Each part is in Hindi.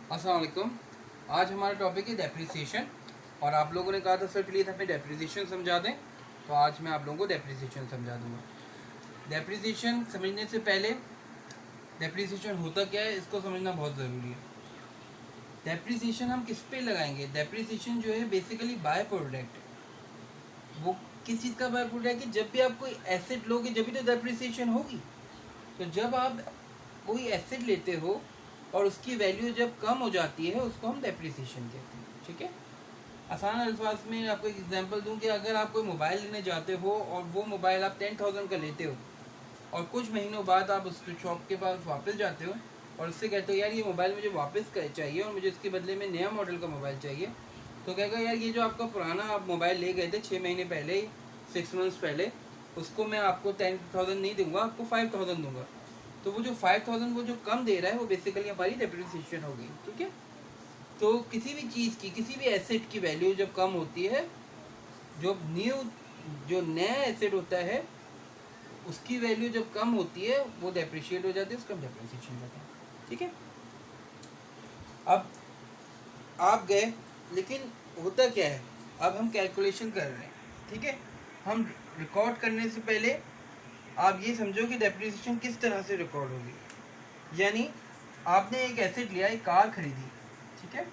अस्सलाम वालेकुम। आज हमारा टॉपिक है डेप्रिसिएशन। और आप लोगों ने कहा था सर प्लीज़ हमें डेप्रिसिएशन समझा दें, तो आज मैं आप लोगों को डेप्रिसिएशन समझा दूंगा। डेप्रिसिएशन समझने से पहले डेप्रिसिएशन होता क्या है इसको समझना बहुत ज़रूरी है। डेप्रिसिएशन हम किस पे लगाएंगे? डेप्रिसिएशन जो है बेसिकली बाय प्रोडक्ट, वो किस चीज़ का बाय प्रोडक्ट है? जब भी आप कोई एसेट लोगे जब भी तो डेप्रिसिएशन होगी। तो जब आप कोई एसेट लेते हो और उसकी वैल्यू जब कम हो जाती है उसको हम डेप्रिसिएशन कहते हैं। ठीक है, आसान अल्फाज में आपको एक एग्जांपल दूं कि अगर आप कोई मोबाइल लेने जाते हो और वो मोबाइल आप 10,000 का लेते हो और कुछ महीनों बाद आप उस शॉप के पास वापस जाते हो और उससे कहते हो यार ये मोबाइल मुझे वापस चाहिए और मुझे इसके बदले में नया मॉडल का मोबाइल चाहिए, तो कहेगा यार ये जो आपका पुराना आप मोबाइल ले गए थे 6 महीने पहले ही, 6 मंथ्स पहले, उसको मैं आपको 10,000 नहीं दूंगा, आपको 5,000 दूंगा। तो वो जो 5,000 वो जो कम दे रहा है वो बेसिकली हमारी डेप्रिसिएशन हो गई। ठीक है, तो किसी भी चीज़ की, किसी भी एसेट की वैल्यू जब कम होती है, जो नया एसेट होता है उसकी वैल्यू जब कम होती है वो डेप्रिशिएट हो जाती है, उसका डेप्रिसिएशन होता है। ठीक है, अब आप गए, लेकिन होता क्या है, अब हम कैलकुलेशन कर रहे हैं। ठीक है, हम रिकॉर्ड करने से पहले आप ये समझो कि डेप्रिसिएशन किस तरह से रिकॉर्ड होगी। यानी आपने एक एसेट लिया, एक कार खरीदी। ठीक है,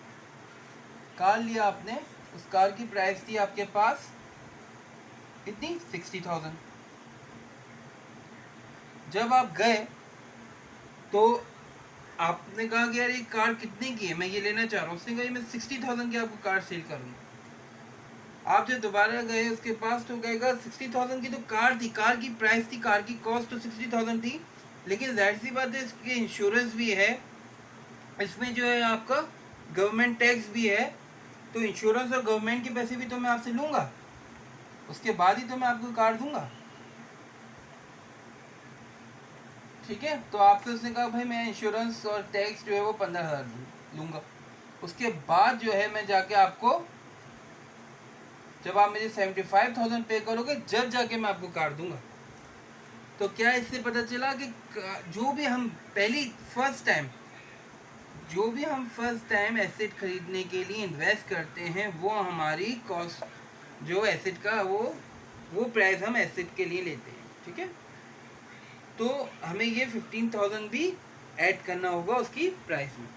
कार लिया आपने, उस कार की प्राइस थी आपके पास कितनी? 60,000। जब आप गए तो आपने कहा कि यार ये कार कितने की है, मैं ये लेना चाह रहा हूँ। उसने कहा मैं 60,000 की आपको कार सेल करूँगा। आप जब दोबारा गए उसके पास तो कहेगा 60,000 की तो कार थी, कार की प्राइस थी, कार की कॉस्ट तो 60,000 थी, लेकिन जाहिर सी बात है इसकी इंश्योरेंस भी है, इसमें जो है आपका गवर्नमेंट टैक्स भी है, तो इंश्योरेंस और गवर्नमेंट के पैसे भी तो मैं आपसे लूँगा, उसके बाद ही तो मैं आपको कार दूंगा। ठीक है, तो आपसे उसने कहा भाई मैं इंश्योरेंस और टैक्स जो है वो 15,000 लूँगा, उसके बाद जो है मैं जाके आपको, जब आप मुझे 75,000 पे करोगे जब जाके मैं आपको कार दूंगा। तो क्या इससे पता चला कि जो भी हम फर्स्ट टाइम एसेट खरीदने के लिए इन्वेस्ट करते हैं वो हमारी कॉस्ट जो एसेट का वो प्राइस हम एसेट के लिए लेते हैं। ठीक है, तो हमें ये 15,000 भी ऐड करना होगा उसकी प्राइस में।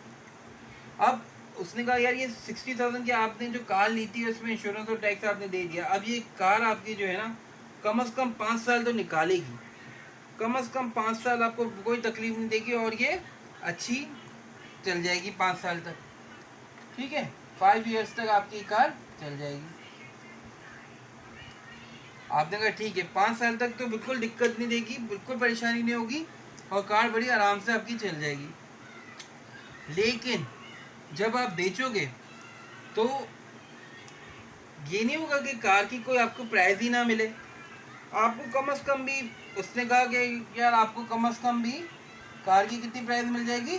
अब उसने कहा यार ये 60,000 की आपने जो कार ली थी उसमें इंश्योरेंस और टैक्स आपने दे दिया, अब ये कार आपकी जो है ना कम से कम 5 साल तो निकालेगी, कम से कम 5 साल आपको कोई तकलीफ नहीं देगी और ये अच्छी चल जाएगी 5 साल तक। ठीक है, 5 years तक आपकी कार चल जाएगी। आपने कहा ठीक है, 5 साल तक तो बिल्कुल दिक्कत नहीं देगी, बिल्कुल परेशानी नहीं होगी और कार बड़ी आराम से आपकी चल जाएगी। लेकिन जब आप बेचोगे तो ये नहीं होगा कि कार की कोई आपको प्राइस ही ना मिले, आपको कम से कम भी, उसने कहा कि यार आपको कम से कम भी कार की कितनी प्राइस मिल जाएगी?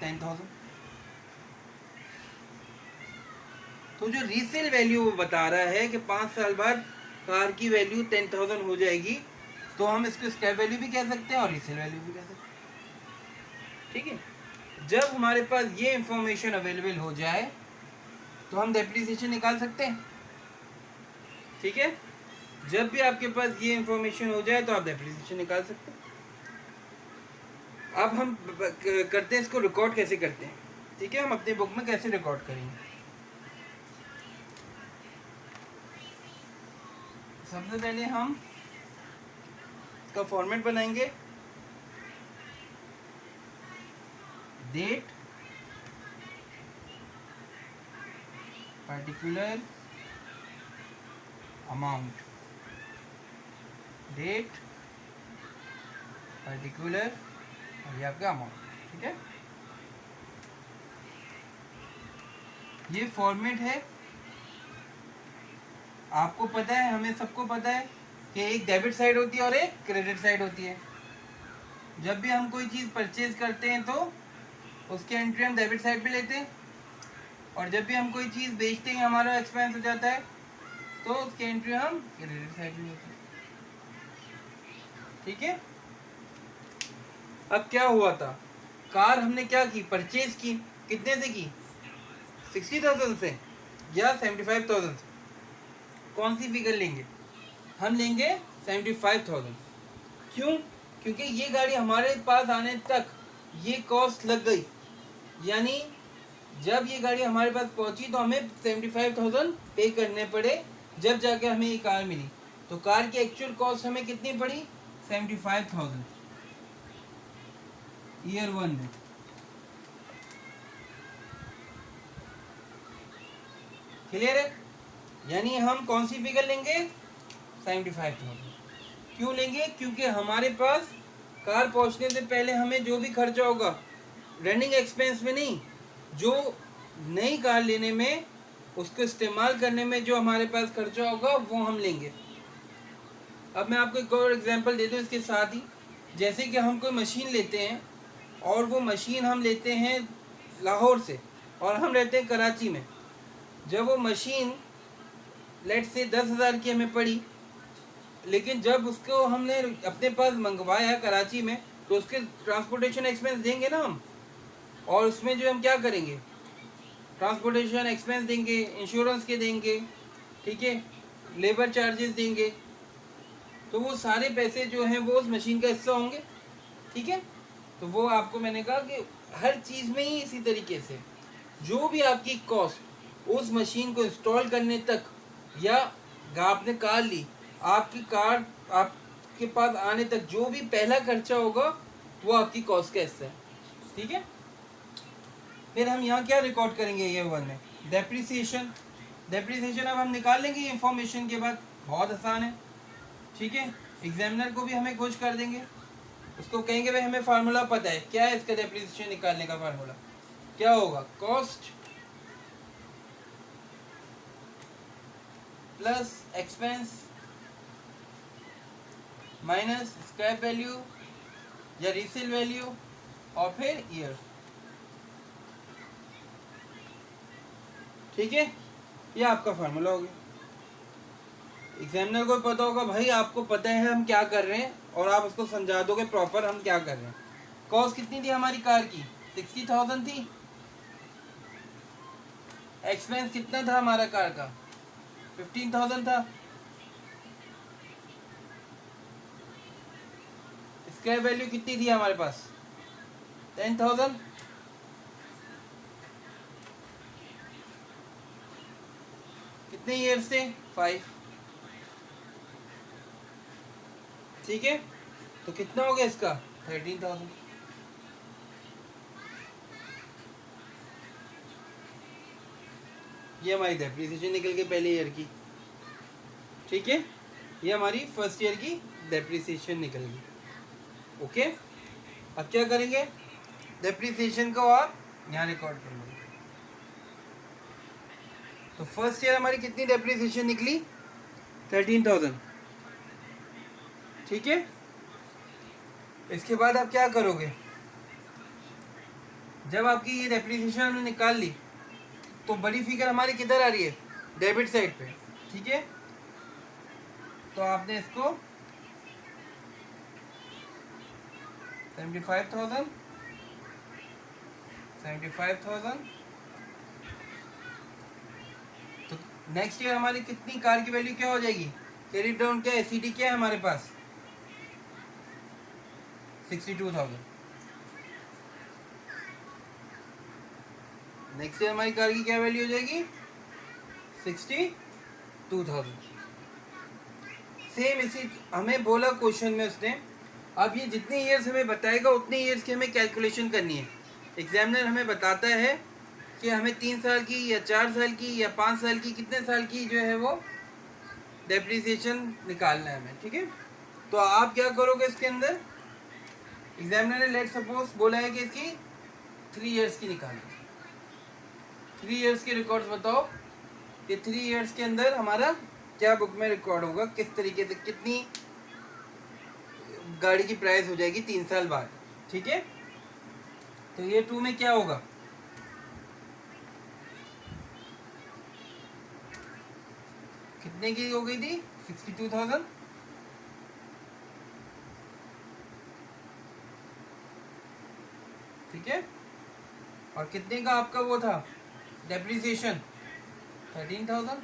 10,000। तो जो रीसेल वैल्यू वो बता रहा है कि 5 साल बाद कार की वैल्यू 10,000 हो जाएगी, तो हम इसको स्क्रैप वैल्यू भी कह सकते हैं और रीसेल वैल्यू भी कह सकते हैं। ठीक है, जब हमारे पास ये इंफॉर्मेशन अवेलेबल हो जाए तो हम डेप्रिसिएशन निकाल सकते हैं। ठीक है, जब भी आपके पास ये इंफॉर्मेशन हो जाए तो आप डेप्रिसिएशन निकाल सकते हैं। अब हम करते हैं इसको रिकॉर्ड कैसे करते हैं। ठीक है, हम अपनी बुक में कैसे रिकॉर्ड करेंगे। सबसे पहले हम इसका फॉर्मेट बनाएंगे, date, particular amount, date, particular और ये आपका अमाउंट। ठीक है, ये फॉर्मेट है। आपको पता है, हमें सबको पता है कि एक डेबिट साइड होती है और एक क्रेडिट साइड होती है। जब भी हम कोई चीज़ परचेज करते हैं तो उसकी एंट्री हम डेबिट साइड पे लेते हैं और जब भी हम कोई चीज़ बेचते हैं हमारा एक्सपेंस हो जाता है तो उसकी एंट्री हम क्रेडिट साइड पे लेते हैं। ठीक है, अब क्या हुआ था, कार हमने क्या की, परचेज की। कितने से की? 60,000 से या 75,000 से? कौन सी फिगर लेंगे? हम लेंगे 75,000। क्यों? क्योंकि ये गाड़ी हमारे पास आने तक ये कॉस्ट लग गई, यानी जब ये गाड़ी हमारे पास पहुंची तो हमें 75,000 पे करने पड़े, जब जाके हमें ये कार मिली। तो कार की एक्चुअल कॉस्ट हमें कितनी पड़ी? 75,000 ईयर 1 में। क्लियर है? यानी हम कौन सी फिगर लेंगे? 75,000। क्यों लेंगे? क्योंकि हमारे पास कार पहुंचने से पहले हमें जो भी खर्चा होगा, रनिंग एक्सपेंस में नहीं, जो नई कार लेने में, उसको इस्तेमाल करने में जो हमारे पास खर्चा होगा वो हम लेंगे। अब मैं आपको एक और एग्जांपल दे दूं इसके साथ ही। जैसे कि हम कोई मशीन लेते हैं और वो मशीन हम लेते हैं लाहौर से और हम रहते हैं कराची में। जब वो मशीन लेट से 10,000 की हमें पड़ी, लेकिन जब उसको हमने अपने पास मंगवाया कराची में, तो उसके ट्रांसपोर्टेशन एक्सपेंस देंगे ना हम, और उसमें जो हम क्या करेंगे, ट्रांसपोर्टेशन एक्सपेंस देंगे, इंश्योरेंस के देंगे, ठीक है, लेबर चार्जेस देंगे। तो वो सारे पैसे जो हैं वो उस मशीन का हिस्सा होंगे, ठीक है। तो वो आपको मैंने कहा कि हर चीज़ में ही इसी तरीके से जो भी आपकी कॉस्ट उस मशीन को इंस्टॉल करने तक, या आपने कार ली, आपकी कार आपके पास आने तक जो भी पहला खर्चा होगा वो आपकी कॉस्ट का हिस्सा है, ठीक है। फिर हम यहाँ क्या रिकॉर्ड करेंगे ये वन में? डेप्रिसिएशन। डेप्रिसिएशन अब हम निकाल लेंगे इंफॉर्मेशन के बाद, बहुत आसान है, ठीक है। एग्जामिनर को भी हमें खुश कर देंगे, उसको कहेंगे भाई हमें फार्मूला पता है, क्या है इसका डेप्रिसिएशन निकालने का फार्मूला? क्या होगा? Cost plus expense minus scrap value या रीसेल वैल्यू और फिर ईयर, ठीक है। ये आपका फार्मूला हो गया। एग्जामिनर को पता होगा भाई आपको पता है हम क्या कर रहे हैं, और आप उसको समझा दोगे प्रॉपर हम क्या कर रहे हैं। कॉस्ट कितनी थी हमारी कार की? 60,000 थी। एक्सपेंस कितना था हमारा कार का? 15,000 था। स्क्रैप वैल्यू कितनी थी हमारे पास? 10,000। कितने ईयर्स थे? 5, ठीक है। तो कितना हो गया इसका? 13,000। ये हमारी डेप्रिसिएशन निकल गई पहले ईयर की, ठीक है। ये हमारी फर्स्ट ईयर की डेप्रिसिएशन निकल गई। ओके, अब क्या करेंगे? डेप्रिसिएशन को आप यहाँ रिकॉर्ड कर लो। तो फर्स्ट ईयर हमारी कितनी डेप्रिसिएशन निकली? 13,000, ठीक है। इसके बाद आप क्या करोगे? जब आपकी ये डेप्रिसिएशन हमने निकाल ली, तो बड़ी फिगर हमारी किधर आ रही है? डेबिट साइड पे, ठीक है। तो आपने इसको 75,000 तो नेक्स्ट ईयर हमारी कितनी कार की वैल्यू क्या हो जाएगी? कैरी डाउन क्या है, सीडी क्या है हमारे पास? 62,000। नेक्स्ट ईयर हमारी कार की क्या वैल्यू हो जाएगी? 62,000। सेम इसी हमें बोला क्वेश्चन में उसने, अब ये जितने ईयर्स हमें बताएगा उतने ईयर्स की हमें कैलकुलेशन करनी है। एग्जामिनर हमें बताता है कि हमें 3 साल की या 4 साल की या 5 साल की, कितने साल की जो है वो डेप्रिसिएशन निकालना है हमें, ठीक है। तो आप क्या करोगे इसके अंदर? एग्जामिनर ने लेट सपोज बोला है कि इसकी 3 ईयर्स की निकालना, 3 ईयर्स के रिकॉर्ड्स बताओ कि 3 ईयर्स के अंदर हमारा क्या बुक में रिकॉर्ड होगा, किस तरीके से, कितनी गाड़ी की प्राइस हो जाएगी 3 साल बाद, ठीक है। तो ये 2 में क्या होगा? कितने की हो गई थी? 62,000, ठीक है। और कितने का आपका वो था डेप्रिसिएशन 13,000,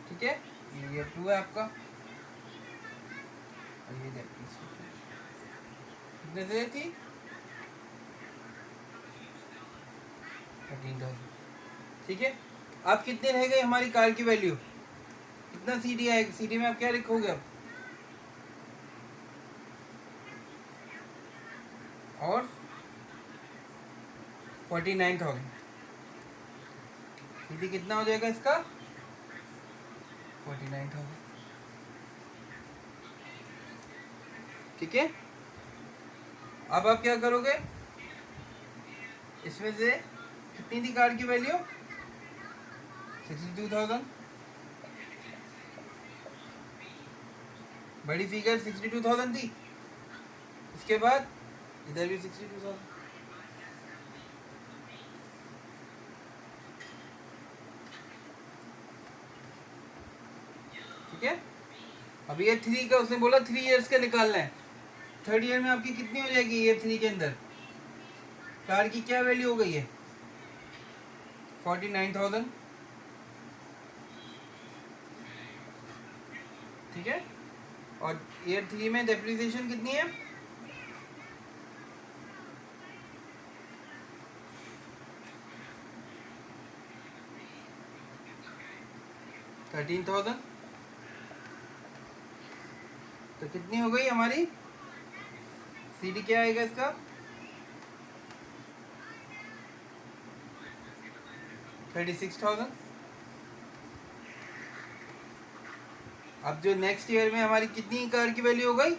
ठीक है। ये ईयर 2 है आपका, और ये डेप्रिसिएशन कितने से थी 13,000, ठीक है। अब कितने रह गए हमारी कार की वैल्यू, कितना CD आएगा, CD में आप क्या लिखोगे अब, और 49,000, CD कितना हो जाएगा इसका 49,000, ठीक है। अब आप क्या करोगे, इसमें से कितनी थी कार की वैल्यू 62,000, बड़ी फिगर 62,000 थी, उसके बाद इधर भी 62,000, ठीक है। अब ईयर 3 का उसने बोला 3 इयर्स का निकालना है, थर्ड ईयर में आपकी कितनी हो जाएगी ईयर 3 के अंदर, कार की क्या वैल्यू हो गई है 49,000, ठीक है। और ईयर 3 में डेप्रिसिएशन कितनी है 13,000, तो कितनी हो गई हमारी CD क्या आएगा इसका 36,000। अब जो नेक्स्ट ईयर में हमारी कितनी कार की वैल्यू हो गई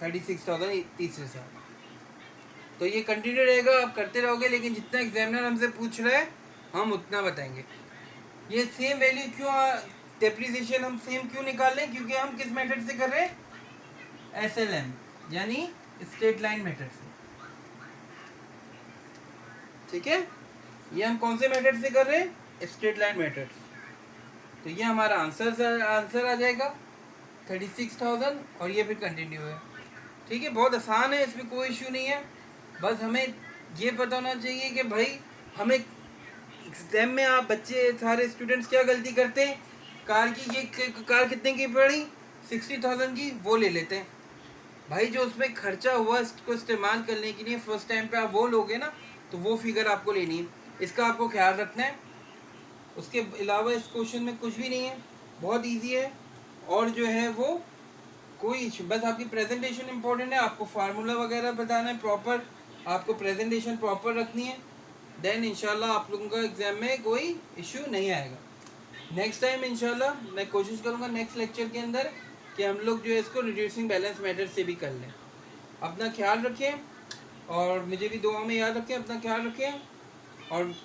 36,000 तीसरे साल। तो ये कंटिन्यू रहेगा, आप करते रहोगे, लेकिन जितना एग्जामिनर हमसे पूछ रहा है हम उतना बताएंगे। ये सेम वैल्यू क्यों डेप्रिसिएशन हम सेम क्यों निकाल रहे हैं, क्योंकि हम किस मेथड से कर रहे हैं SLM यानी स्ट्रेट लाइन मेथड से, ठीक है। ये हम कौन से मेथड से कर रहे हैं स्ट्रेट लाइन मेथड। तो ये हमारा आंसर आ जाएगा 36,000 और ये फिर कंटिन्यू है, ठीक है। बहुत आसान है, इसमें कोई इश्यू नहीं है। बस हमें ये पता होना चाहिए कि भाई हमें एग्जाम में आप बच्चे सारे स्टूडेंट्स क्या गलती करते हैं, कार की ये कार कितने की पड़ी 60,000 की, वो ले लेते हैं। भाई जो उसमें खर्चा हुआ इसको इस्तेमाल करने के लिए फर्स्ट टाइम पे आप वो लोगे ना, तो वो फिगर आपको लेनी है, इसका आपको ख्याल रखना है। उसके अलावा इस क्वेश्चन में कुछ भी नहीं है, बहुत इजी है। और जो है वो कोई इशू, बस आपकी प्रेजेंटेशन इंपॉर्टेंट है, आपको फार्मूला वगैरह बताना है प्रॉपर, आपको प्रेजेंटेशन प्रॉपर रखनी है, देन इंशाल्लाह आप लोगों का एग्जाम में कोई इशू नहीं आएगा। नेक्स्ट टाइम इंशाल्लाह मैं कोशिश करूँगा नेक्स्ट लेक्चर के अंदर कि हम लोग जो है इसको रिड्यूसिंग बैलेंस मेथड से भी कर लें। अपना ख्याल रखें और मुझे भी दुआ में याद रखें, अपना ख्याल रखें, और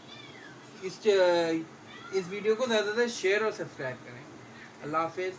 इस वीडियो को ज़्यादा से ज़्यादा शेयर और सब्सक्राइब करें। अल्लाह हाफिज़।